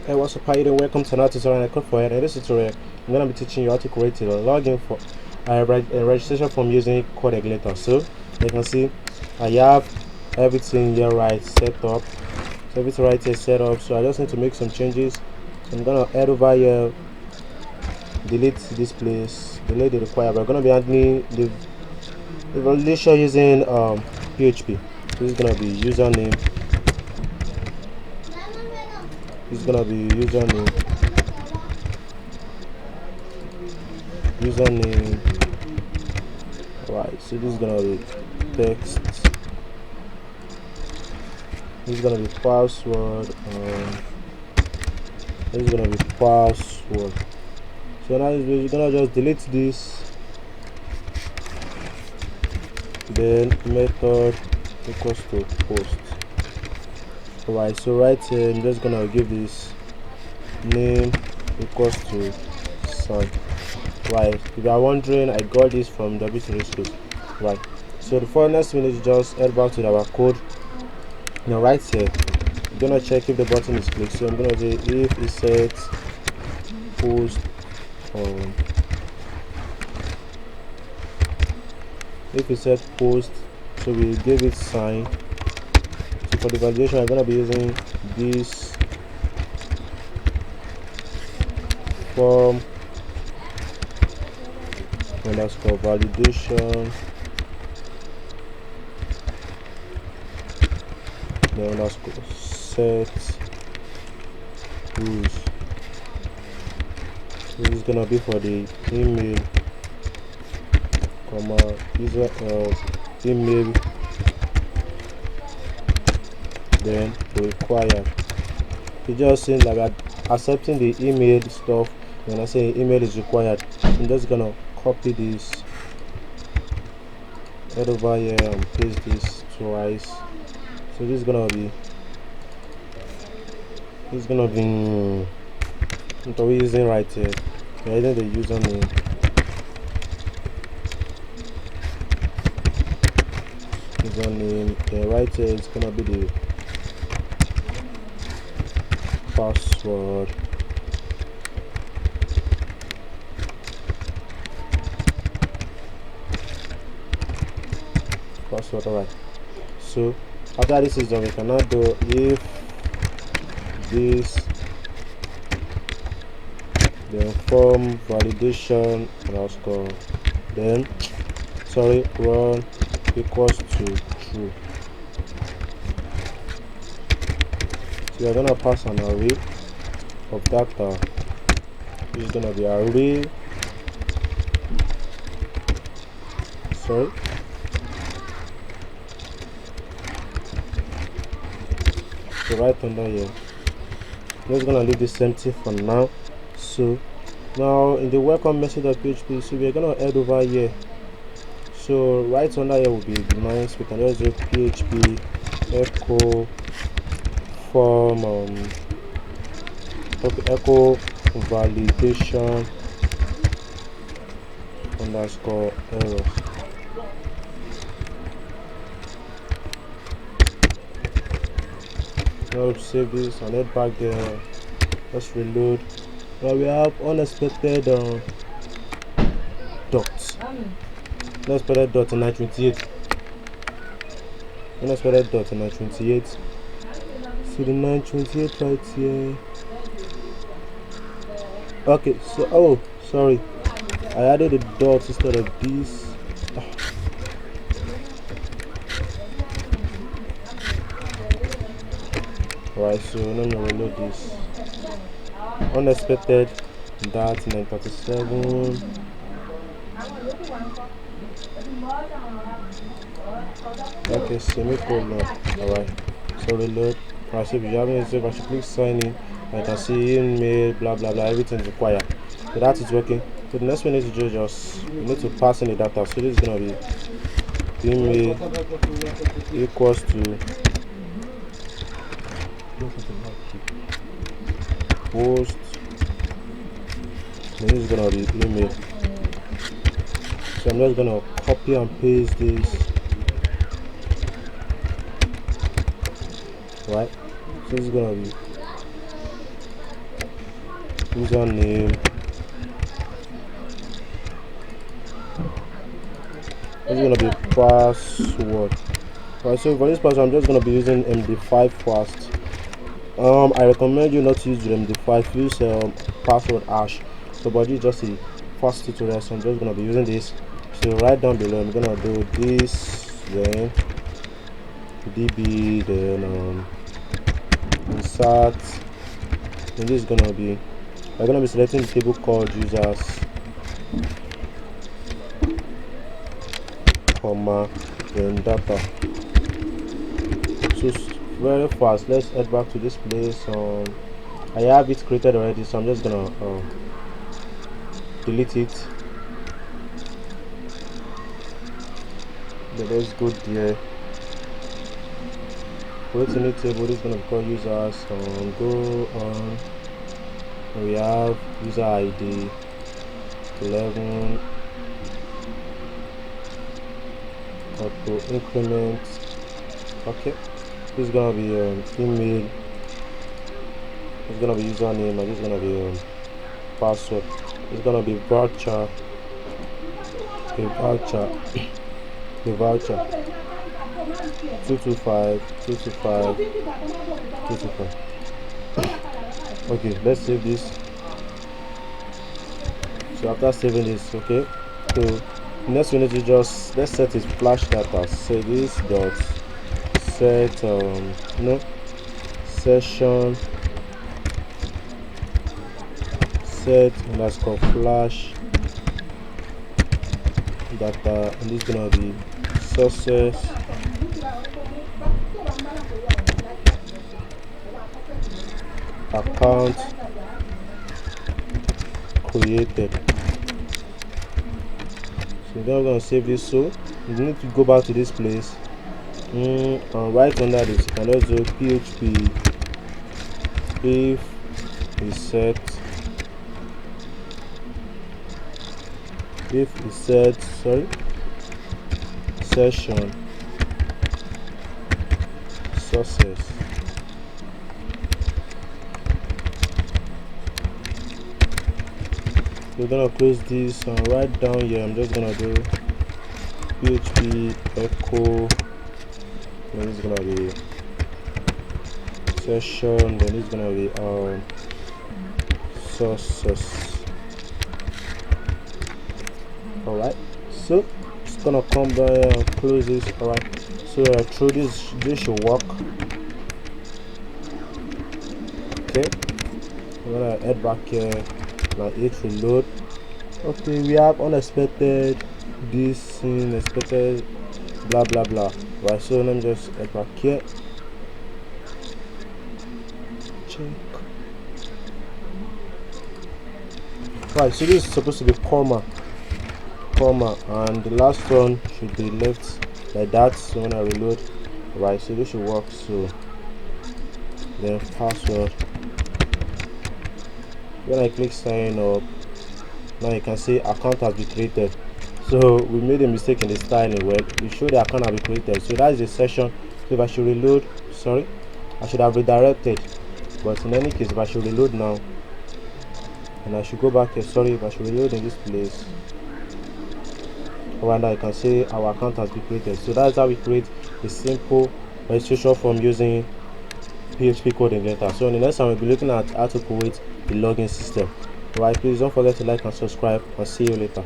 Hey, what's up, how you doing? Welcome to another tutorial on code for it. In this tutorial, I'm going to be teaching you how to create a login for a registration form using codeignter. So you can see I have everything here right set up. So everything right here set up. So I just need to make some changes. So I'm gonna head over here, delete this place, delete the required. We're gonna be handling the validation using PHP. This is gonna be username. This is gonna be username. Right, so this is gonna be text, this is gonna be password, this is gonna be password. So now you're gonna just delete this, then method equals to post. Alright, so right here I'm just gonna give this name equals to sign. Right, if you are wondering, I got this from W3 schools. Right, so the first next thing is just head back to our code. Now right here I'm gonna check if the button is clicked. So I'm gonna say if it sets post if it set post, so we give it sign. So for the validation I'm gonna be using this form underscore validation, then underscore set rules. So this is gonna be for the email, comma user email, then required. It just seems like I'm accepting the email stuff. When I say email is required, I'm just gonna copy this, head over here and paste this twice. So this is gonna be what are we using right here? We're using the username, then right here it's gonna be the password. Alright, so after this is done, we can now do if this, then form validation underscore, then run equals to true. So we are gonna pass an array of data. This is gonna be array, so right under here I'm just gonna leave this empty for now. So now in the welcome message.php, so we're gonna head over here. So right under here will be nice. We can just do php echo form echo validation underscore errors. Now save this and head back there. Let's reload. Now we have unexpected dots. Unexpected dot in 928. Unexpected dot in 928. So the 928 right here. Okay, so oh sorry, I added a dot instead of this. Right, so let me reload this. Unexpected that 937. Okay, semicolon. Alright, so reload. Alright, so if you haven't saved, I should click sign in. I can see email, blah blah blah, everything is required. So that is working. So the next one is to just you need to pass in the data. So this is gonna be email equals to post, and this is gonna be email. So I'm just gonna copy and paste this. Right, so this is gonna be username. This is gonna be password. Alright, so for this password I'm just gonna be using MD5 first. I recommend you not to use the MD5, use password hash. So but this is just a first tutorial, so I'm just gonna be using this. So right down below I'm gonna do this, then db, then insert, and this is gonna be, I'm gonna be selecting the table called users, comma, then data. So very fast, let's head back to this place. I have it created already, so I'm just gonna delete it. Then let's go there, create a new table. This is gonna be called users. Go on, we have user ID 11, auto increment. Okay, this is gonna be email, it's gonna be username, and this is gonna be password. It's gonna be voucher, a voucher, a voucher 225 225 225. Okay, let's save this. So after saving this, okay, so next we need to just, let's set it flash data. Say this dot set session set underscore flash data, and this is gonna be success account created. So then we're gonna save this. So you need to go back to this place, and right under this you can also php if is set session success. We're gonna close this, and right down here I'm just gonna do php echo, then it's gonna be session, then it's gonna be success. Alright, so it's gonna come down here and close this. Alright, so through this should work. Okay, I'm gonna head back here, now it will load. Okay, we have unexpected, this expected, blah blah blah. Right, so let me just head back here, check. Right, so this is supposed to be comma, and the last one should be left like that. So when I reload, right, so this should work. So then password, when I click sign up, now you can see account has been created. So we made a mistake in the styling. Well, we show the account has been created, so that is the session. So if I should reload, sorry, I should have redirected, but in any case if I should reload now and I should go back here, sorry, if I should reload in this place, right now you can see our account has been created. So that's how we create a simple registration form using PHP codeignter. So in the next time we'll be looking at how to create the login system. Right, please don't forget to like and subscribe, and see you later.